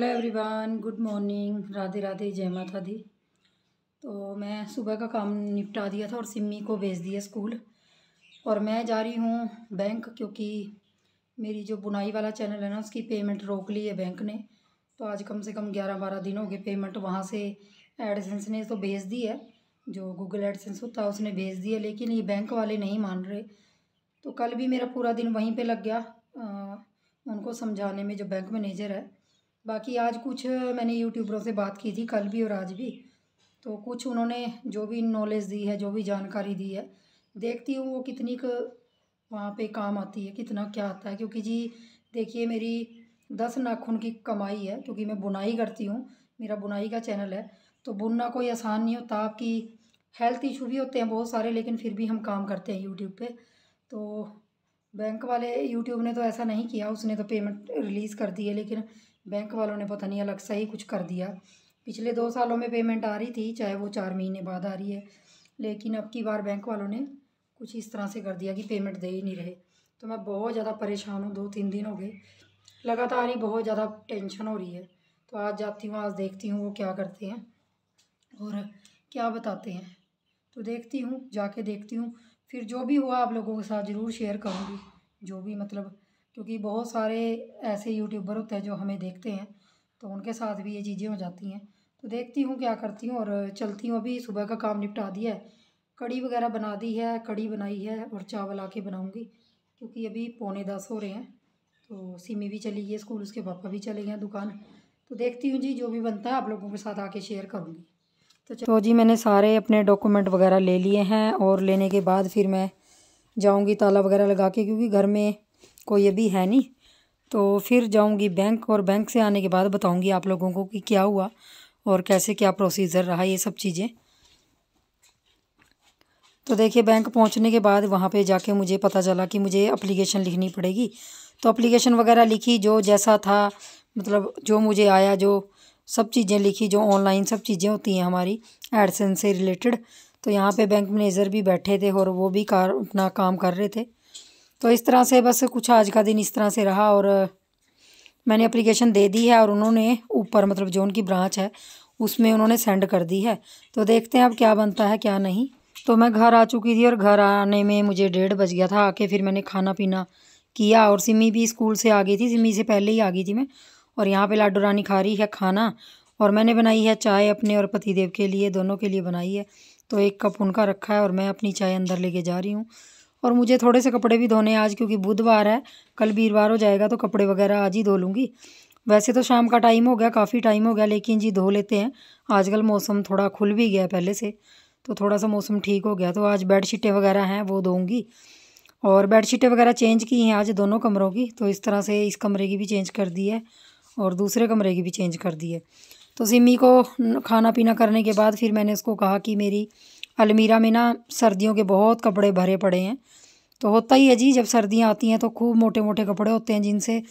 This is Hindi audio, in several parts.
Hello everyone, good morning, Radhe Radhe, जय माता दी। तो मैं सुबह का काम निपटा दिया था और सिम्मी को भेज दिया स्कूल। और मैं जा रही हूँ बैंक, क्योंकि मेरी जो बुनाई वाला चैनल है ना, उसकी पेमेंट रोक ली है बैंक ने। तो आज कम से कम 11-12 दिन हो गए। पेमेंट वहाँ से एडसेंस ने तो भेज दी है, जो गूगल एडसेंस होता है उसने भेज दी है, लेकिन ये बैंक वाले नहीं मान रहे। तो कल भी मेरा पूरा दिन वहीं पे लग गया उनको समझाने में, जो बैंक मैनेजर है। बाकी आज कुछ मैंने यूट्यूबरों से बात की थी, कल भी और आज भी। तो कुछ उन्होंने जो भी नॉलेज दी है, जो भी जानकारी दी है, देखती हूँ वो कितनी वहाँ पे काम आती है, कितना क्या आता है। क्योंकि जी देखिए, मेरी 10 नाखून की कमाई है, क्योंकि मैं बुनाई करती हूँ, मेरा बुनाई का चैनल है। तो बुनना कोई आसान नहीं होता, आपकी हेल्थ इशू भी होते हैं बहुत सारे, लेकिन फिर भी हम काम करते हैं यूट्यूब पे। तो बैंक वाले, यूट्यूब ने तो ऐसा नहीं किया, उसने तो पेमेंट रिलीज़ कर दी है, लेकिन बैंक वालों ने पता नहीं अलग से ही कुछ कर दिया। पिछले 2 सालों में पेमेंट आ रही थी, चाहे वो 4 महीने बाद आ रही है, लेकिन अब की बार बैंक वालों ने कुछ इस तरह से कर दिया कि पेमेंट दे ही नहीं रहे। तो मैं बहुत ज़्यादा परेशान हूँ, 2-3 दिन हो गए लगातार ही, बहुत ज़्यादा टेंशन हो रही है। तो आज जाती हूँ, आज देखती हूँ वो क्या करते हैं और क्या बताते हैं। तो देखती हूँ, जाके देखती हूँ, फिर जो भी हुआ आप लोगों के साथ ज़रूर शेयर करूँगी। जो भी मतलब, क्योंकि बहुत सारे ऐसे यूट्यूबर होते हैं जो हमें देखते हैं, तो उनके साथ भी ये चीज़ें हो जाती हैं। तो देखती हूँ क्या करती हूँ और चलती हूँ। अभी सुबह का काम निपटा दिया है, कड़ी वगैरह बना दी है, कड़ी बनाई है और चावल आके बनाऊँगी, क्योंकि अभी 9:45 हो रहे हैं। तो सिमी भी चली गई स्कूल, उसके पापा भी चले गए हैं दुकान। तो देखती हूँ जी, जो भी बनता है आप लोगों के साथ आके शेयर करूँगी। तो जी मैंने सारे अपने डॉक्यूमेंट वगैरह ले लिए हैं, और लेने के बाद फिर मैं जाऊंगी ताला वगैरह लगा के, क्योंकि घर में कोई अभी है नहीं। तो फिर जाऊंगी बैंक, और बैंक से आने के बाद बताऊंगी आप लोगों को कि क्या हुआ और कैसे क्या प्रोसीजर रहा, ये सब चीज़ें। तो देखिए, बैंक पहुंचने के बाद वहाँ पे जाके मुझे पता चला कि मुझे एप्लीकेशन लिखनी पड़ेगी। तो एप्लीकेशन वगैरह लिखी, जो जैसा था, मतलब जो मुझे आया, जो सब चीज़ें लिखी, जो ऑनलाइन सब चीज़ें होती हैं हमारी एडसेंस से रिलेटेड। तो यहाँ पे बैंक मैनेजर भी बैठे थे और वो भी अपना काम कर रहे थे। तो इस तरह से बस कुछ आज का दिन इस तरह से रहा, और मैंने एप्लीकेशन दे दी है, और उन्होंने ऊपर, मतलब जो उनकी ब्रांच है उसमें उन्होंने सेंड कर दी है। तो देखते हैं अब क्या बनता है क्या नहीं। तो मैं घर आ चुकी थी, और घर आने में मुझे 1:30 बज गया था। आके फिर मैंने खाना पीना किया, और सिमी भी स्कूल से आ गई थी, सिमी से पहले ही आ गई थी मैं। और यहाँ पे लाडो रानी खा रही है खाना, और मैंने बनाई है चाय अपने और पतिदेव के लिए, दोनों के लिए बनाई है। तो 1 कप उनका रखा है, और मैं अपनी चाय अंदर लेके जा रही हूँ। और मुझे थोड़े से कपड़े भी धोने आज, क्योंकि बुधवार है, कल वीरवार हो जाएगा, तो कपड़े वगैरह आज ही धो लूँगी। वैसे तो शाम का टाइम हो गया, काफ़ी टाइम हो गया, लेकिन जी धो लेते हैं। आजकल मौसम थोड़ा खुल भी गया पहले से, तो थोड़ा सा मौसम ठीक हो गया। तो आज बेडशीटें वगैरह हैं वो धोऊंगी, और बेडशीटें वगैरह चेंज की हैं आज दोनों कमरों की। तो इस तरह से इस कमरे की भी चेंज कर दी है, और दूसरे कमरे की भी चेंज कर दी है। तो सिमी को खाना पीना करने के बाद फिर मैंने उसको कहा कि मेरी अलमीरा में ना सर्दियों के बहुत कपड़े भरे पड़े हैं। तो होता ही है जी, जब सर्दियाँ आती हैं तो खूब मोटे मोटे कपड़े होते हैं, जिनसे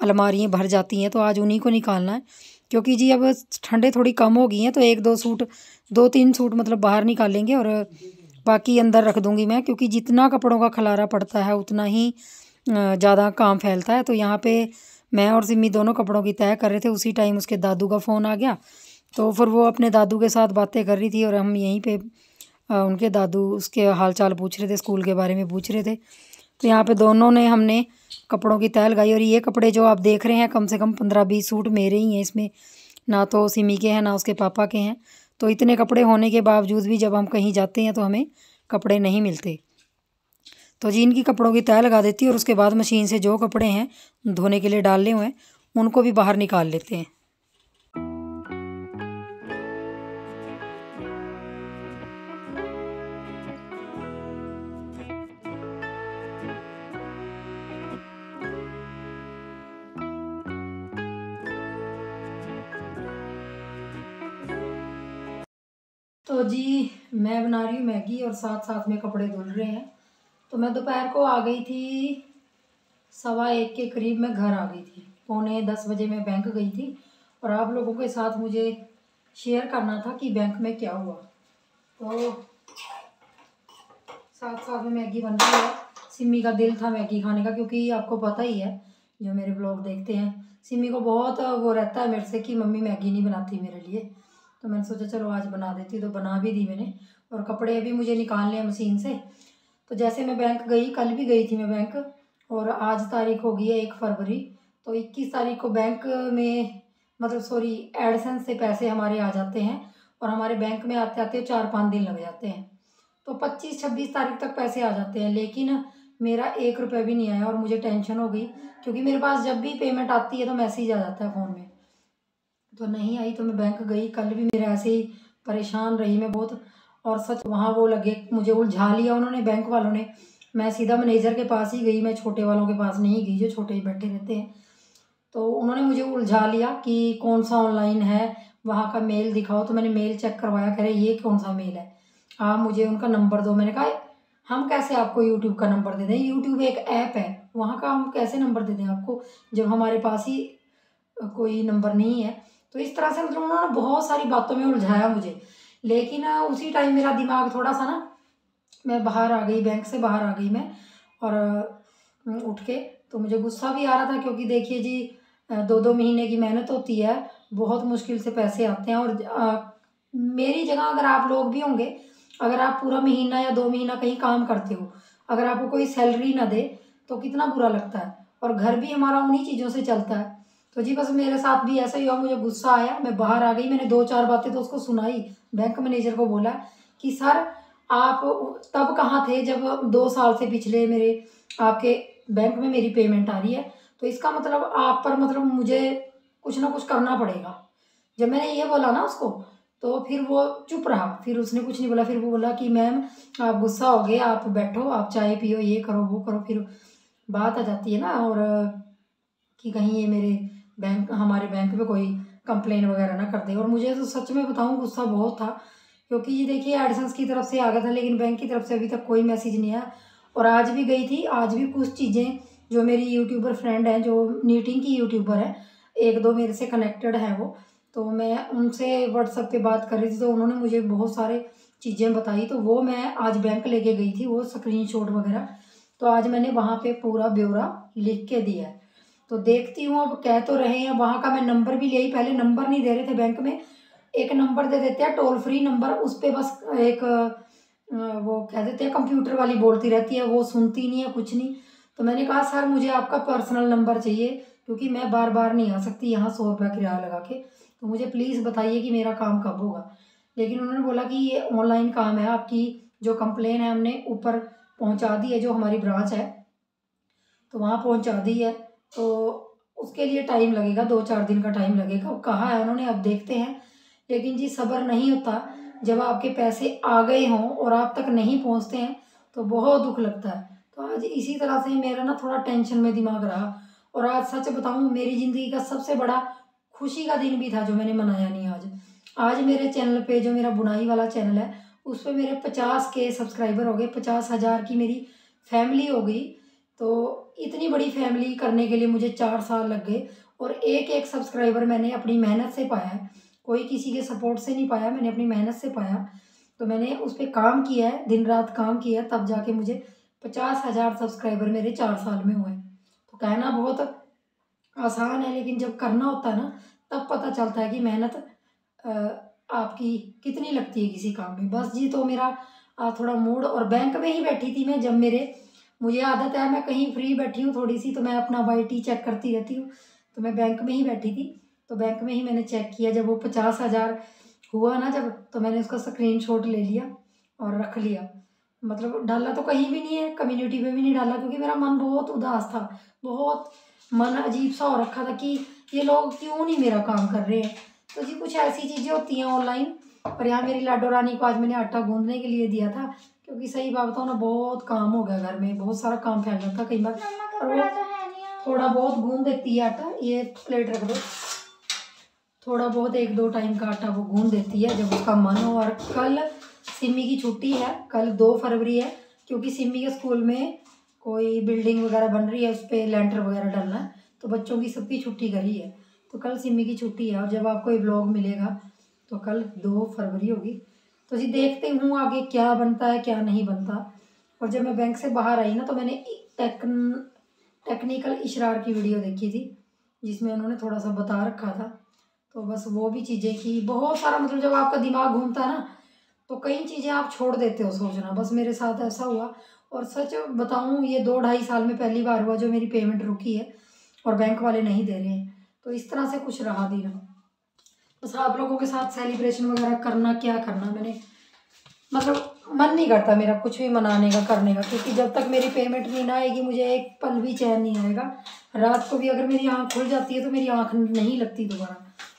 अलमारियाँ भर जाती हैं। तो आज उन्हीं को निकालना है, क्योंकि जी अब ठंडे थोड़ी कम हो गई हैं। तो 1-2 सूट, 2-3 सूट मतलब बाहर निकालेंगे, और बाकी अंदर रख दूँगी मैं, क्योंकि जितना कपड़ों का खलारा पड़ता है उतना ही ज़्यादा काम फैलता है। तो यहाँ पे मैं और सिमी दोनों कपड़ों की तय कर रहे थे, उसी टाइम उसके दादू का फ़ोन आ गया। तो फिर वो अपने दादू के साथ बातें कर रही थी, और हम यहीं पे उनके दादू उसके हाल चाल पूछ रहे थे, स्कूल के बारे में पूछ रहे थे। तो यहाँ पे दोनों ने हमने कपड़ों की तय लगाई, और ये कपड़े जो आप देख रहे हैं, कम से कम 15-20 सूट मेरे ही हैं इसमें, ना तो सिमी के हैं ना उसके पापा के हैं। तो इतने कपड़े होने के बावजूद भी जब हम कहीं जाते हैं तो हमें कपड़े नहीं मिलते। तो जी इनकी कपड़ों की तय लगा देती है, और उसके बाद मशीन से जो कपड़े हैं धोने के लिए डालने हुए उनको भी बाहर निकाल लेते हैं। तो जी मैं बना रही हूँ मैगी, और साथ साथ में कपड़े धुल रहे हैं। तो मैं दोपहर को आ गई थी, 1:15 के करीब मैं घर आ गई थी। 9:45 बजे मैं बैंक गई थी, और आप लोगों के साथ मुझे शेयर करना था कि बैंक में क्या हुआ। तो साथ साथ में मैगी बन रही है। सिमी का दिल था मैगी खाने का, क्योंकि आपको पता ही है, जो मेरे ब्लॉग देखते हैं, सिमी को बहुत वो रहता है मेरे से कि मम्मी मैगी नहीं बनाती मेरे लिए, तो मैंने सोचा चलो आज बना देती, तो बना भी दी मैंने। और कपड़े भी मुझे निकालने हैं मशीन से। तो जैसे मैं बैंक गई, कल भी गई थी मैं बैंक, और आज तारीख हो गई है 1 फरवरी, तो 21 तारीख को बैंक में मतलब सॉरी एडसेंस से पैसे हमारे आ जाते हैं, और हमारे बैंक में आते आते 4-5 दिन लग जाते हैं। तो 25-26 तारीख तक पैसे आ जाते हैं, लेकिन मेरा 1 रुपये भी नहीं आया, और मुझे टेंशन हो गई क्योंकि मेरे पास जब भी पेमेंट आती है तो मैसेज आ जाता है फ़ोन में। तो नहीं आई, तो मैं बैंक गई, कल भी मेरा ऐसे ही परेशान रही मैं बहुत। और सच वहाँ वो लगे मुझे उलझा लिया उन्होंने, बैंक वालों ने। मैं सीधा मैनेजर के पास ही गई, मैं छोटे वालों के पास नहीं गई जो छोटे ही बैठे रहते हैं। तो उन्होंने मुझे उलझा लिया कि कौन सा ऑनलाइन है, वहाँ का मेल दिखाओ। तो मैंने मेल चेक करवाया, कह रहे ये कौन सा मेल है, आप मुझे उनका नंबर दो। मैंने कहा हम कैसे आपको यूट्यूब का नंबर दे दें, यूट्यूब एक ऐप है, वहाँ का हम कैसे नंबर दे दें आपको जब हमारे पास ही कोई नंबर नहीं है। तो इस तरह से मतलब उन्होंने बहुत सारी बातों में उलझाया मुझे। लेकिन उसी टाइम मेरा दिमाग थोड़ा सा ना, मैं बाहर आ गई, बैंक से बाहर आ गई मैं, और उठ के तो मुझे गुस्सा भी आ रहा था क्योंकि देखिए जी 2-2 महीने की मेहनत होती है, बहुत मुश्किल से पैसे आते हैं। और मेरी जगह अगर आप लोग भी होंगे, अगर आप पूरा महीना या 2 महीना कहीं काम करते हो, अगर आपको कोई सैलरी ना दे तो कितना बुरा लगता है, और घर भी हमारा उन्हीं चीज़ों से चलता है। तो जी बस मेरे साथ भी ऐसा ही हुआ, मुझे गुस्सा आया, मैं बाहर आ गई, मैंने 2-4 बातें तो उसको सुनाई। बैंक मैनेजर को बोला कि सर आप तब कहाँ थे जब 2 साल से पिछले मेरे आपके बैंक में मेरी पेमेंट आ रही है, तो इसका मतलब आप पर मतलब मुझे कुछ ना कुछ करना पड़ेगा। जब मैंने ये बोला ना उसको, तो फिर वो चुप रहा, फिर उसने कुछ नहीं बोला। फिर वो बोला कि मैम आप गुस्सा हो गए, आप बैठो, आप चाय पियो, ये करो वो करो। फिर बात आ जाती है ना, और कि कहीं ये मेरे बैंक हमारे बैंक में कोई कंप्लेन वगैरह ना कर दे। और मुझे तो सच में बताऊं गुस्सा बहुत था, क्योंकि ये देखिए एडसेंस की तरफ से आ गया था, लेकिन बैंक की तरफ से अभी तक कोई मैसेज नहीं आया। और आज भी गई थी, आज भी कुछ चीज़ें जो मेरी यूट्यूबर फ्रेंड है, जो नीटिंग की यूट्यूबर है, 1-2 मेरे से कनेक्टेड है वो, तो मैं उनसे व्हाट्सएप पे बात कर रही थी, तो उन्होंने मुझे बहुत सारे चीज़ें बताई, तो वो मैं आज बैंक लेके गई थी, वो स्क्रीनशॉट वगैरह। तो आज मैंने वहाँ पे पूरा ब्यौरा लिख के दिया है। तो देखती हूँ, अब कह तो रहे हैं, वहाँ का मैं नंबर भी ले आई, पहले नंबर नहीं दे रहे थे बैंक में, एक नंबर दे देते हैं टोल फ्री नंबर, उस पर बस एक वो कह देते हैं कंप्यूटर वाली बोलती रहती है, वो सुनती नहीं है कुछ नहीं। तो मैंने कहा सर मुझे आपका पर्सनल नंबर चाहिए, क्योंकि मैं बार बार नहीं आ सकती यहाँ 100 रुपया किराया लगा के, तो मुझे प्लीज़ बताइए कि मेरा काम कब होगा। लेकिन उन्होंने बोला कि ये ऑनलाइन काम है, आपकी जो कंप्लेन है हमने ऊपर पहुँचा दी है, जो हमारी ब्रांच है तो वहाँ पहुँचा दी है, तो उसके लिए टाइम लगेगा, 2-4 दिन का टाइम लगेगा, वो कहा है उन्होंने, अब देखते हैं। लेकिन जी सब्र नहीं होता, जब आपके पैसे आ गए हों और आप तक नहीं पहुँचते हैं तो बहुत दुख लगता है। तो आज इसी तरह से मेरा ना थोड़ा टेंशन में दिमाग रहा। और आज सच बताऊँ, मेरी ज़िंदगी का सबसे बड़ा खुशी का दिन भी था जो मैंने मनाया नहीं आज। आज मेरे चैनल पे, जो मेरा बुनाई वाला चैनल है, उस पर मेरे 50K सब्सक्राइबर हो गए, 50,000 की मेरी फैमिली हो गई। तो इतनी बड़ी फैमिली करने के लिए मुझे 4 साल लग गए, और एक एक सब्सक्राइबर मैंने अपनी मेहनत से पाया है, कोई किसी के सपोर्ट से नहीं पाया, मैंने अपनी मेहनत से पाया। तो मैंने उस पर काम किया है, दिन रात काम किया है, तब जाके मुझे 50,000 सब्सक्राइबर मेरे 4 साल में हुए। तो कहना बहुत आसान है, लेकिन जब करना होता है ना, तब पता चलता है कि मेहनत अ, आपकी कितनी लगती है किसी काम में। बस जी, तो मेरा थोड़ा मूड, और बैंक में ही बैठी थी मैं, जब मुझे आदत है, मैं कहीं फ्री बैठी हूँ थोड़ी सी तो मैं अपना YT चेक करती रहती हूँ, तो मैं बैंक में ही बैठी थी। तो बैंक में ही मैंने चेक किया, जब वो 50,000 हुआ ना जब, तो मैंने उसका स्क्रीनशॉट ले लिया और रख लिया। मतलब डाला तो कहीं भी नहीं है, कम्युनिटी पे भी नहीं डाला, क्योंकि मेरा मन बहुत उदास था, बहुत मन अजीब सा हो रखा था कि ये लोग क्यों नहीं मेरा काम कर रहे हैं। तो जी कुछ ऐसी चीज़ें होती हैं ऑनलाइन। और यहाँ मेरी लाडो रानी को आज मैंने आटा गूंदने के लिए दिया था, क्योंकि सही बात बताऊँ ना, बहुत काम हो गया घर में, बहुत सारा काम फैल जाता कई बार, और वो थोड़ा बहुत गूंद देती है आटा। ये प्लेट रख दो, थोड़ा बहुत 1-2 टाइम का आटा वो गूंद देती है जब उसका मन हो। और कल सिमी की छुट्टी है, कल 2 फरवरी है, क्योंकि सिमी के स्कूल में कोई बिल्डिंग वगैरह बन रही है, उस पर लेंटर वगैरह डालना है, तो बच्चों की सबकी छुट्टी करी है, तो कल सिमी की छुट्टी है। और जब आपको ये ब्लॉग मिलेगा तो कल 2 फरवरी होगी। तो जी देखते हूँ आगे क्या बनता है क्या नहीं बनता। और जब मैं बैंक से बाहर आई ना, तो मैंने टेक्निकल इशरार की वीडियो देखी थी, जिसमें उन्होंने थोड़ा सा बता रखा था। तो बस वो भी चीज़ें की, बहुत सारा मतलब जब आपका दिमाग घूमता है ना तो कई चीज़ें आप छोड़ देते हो सोचना। बस मेरे साथ ऐसा हुआ। और सच बताऊं, ये 2-2.5 साल में पहली बार हुआ जो मेरी पेमेंट रुकी है और बैंक वाले नहीं दे रहे हैं। तो इस तरह से कुछ रहा दिन। बस आप लोगों के साथ सेलिब्रेशन वगैरह करना, क्या करना, मैंने मतलब मन नहीं करता मेरा कुछ भी मनाने का, करने का, क्योंकि जब तक मेरी पेमेंट नहीं ना आएगी मुझे एक पल भी चैन नहीं आएगा। रात को भी अगर मेरी आँख खुल जाती है तो मेरी आँख नहीं लगती दोबारा,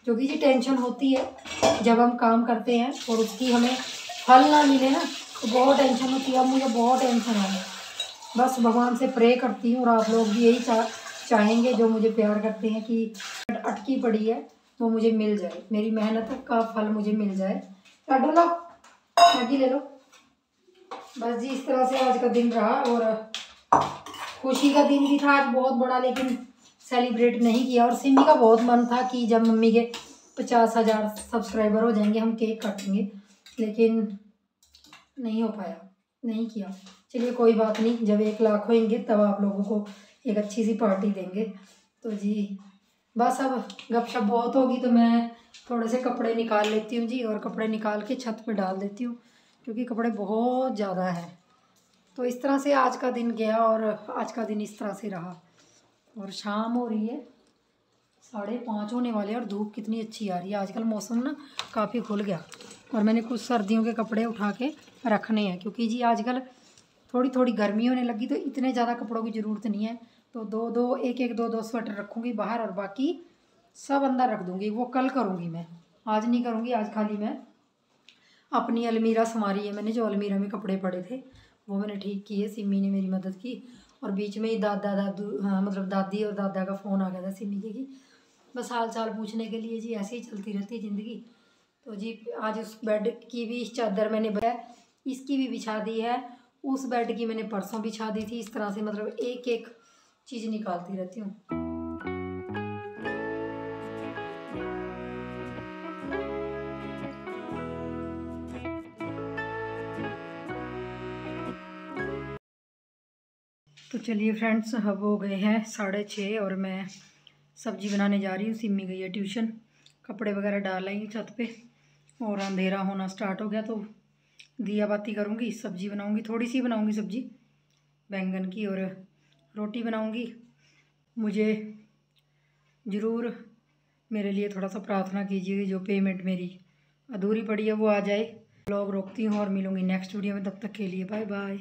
क्योंकि जी टेंशन होती है जब हम काम करते हैं और उसकी हमें फल ना मिले ना, तो बहुत टेंशन होती है। अब मुझे बहुत टेंशन है। बस भगवान से प्रे करती हूँ, और आप लोग भी यही चाहेंगे जो मुझे प्यार करते हैं कि अटकी पड़ी है वो मुझे मिल जाए, मेरी मेहनत का फल मुझे मिल जाए। लाडू लो, मैगी ले लो। बस जी इस तरह से आज का दिन रहा। और खुशी का दिन भी था आज बहुत बड़ा, लेकिन सेलिब्रेट नहीं किया। और सिमी का बहुत मन था कि जब मम्मी के 50,000 सब्सक्राइबर हो जाएंगे हम केक काटेंगे, लेकिन नहीं हो पाया, नहीं किया। चलिए कोई बात नहीं, जब 1 लाख होंगे तब आप लोगों को एक अच्छी सी पार्टी देंगे। तो जी बस अब गपशप बहुत होगी, तो मैं थोड़े से कपड़े निकाल लेती हूँ जी, और कपड़े निकाल के छत पे डाल देती हूँ क्योंकि कपड़े बहुत ज़्यादा हैं। तो इस तरह से आज का दिन गया, और आज का दिन इस तरह से रहा। और शाम हो रही है, 5:30 होने वाले हैं, और धूप कितनी अच्छी आ रही है। आजकल मौसम ना काफ़ी खुल गया, और मैंने कुछ सर्दियों के कपड़े उठा के रखने हैं, क्योंकि जी आजकल थोड़ी थोड़ी गर्मी होने लगी, तो इतने ज़्यादा कपड़ों की ज़रूरत नहीं है। तो एक दो स्वेटर रखूँगी बाहर, और बाकी सब अंदर रख दूँगी। वो कल करूँगी मैं, आज नहीं करूँगी। आज खाली मैं अपनी अलमीरा संवारी है मैंने, जो अलमीरा में कपड़े पड़े थे वो मैंने ठीक किए। सिमी ने मेरी मदद की, और बीच में ही हाँ मतलब दादी और दादा का फ़ोन आ गया था सिमी की, बस हाल चाल पूछने के लिए। जी ऐसे ही चलती रहती है ज़िंदगी। तो जी आज उस बेड की भी चादर मैंने बताया, इसकी भी बिछा दी है, उस बेड की मैंने परसों बिछा दी थी। इस तरह से मतलब एक एक चीज़ निकालती रहती हूँ। तो चलिए फ्रेंड्स, अब हो गए हैं 6:30, और मैं सब्ज़ी बनाने जा रही हूँ। सिमी गई है ट्यूशन, कपड़े वगैरह डाल आई छत पे, और अंधेरा होना स्टार्ट हो गया। तो दिया बाती करूँगी, सब्ज़ी बनाऊँगी, थोड़ी सी बनाऊँगी सब्ज़ी बैंगन की, और रोटी बनाऊँगी। मुझे ज़रूर मेरे लिए थोड़ा सा प्रार्थना कीजिए, जो पेमेंट मेरी अधूरी पड़ी है वो आ जाए। ब्लॉग रोकती हूँ और मिलूँगी नेक्स्ट वीडियो में, तब तक के लिए बाय बाय।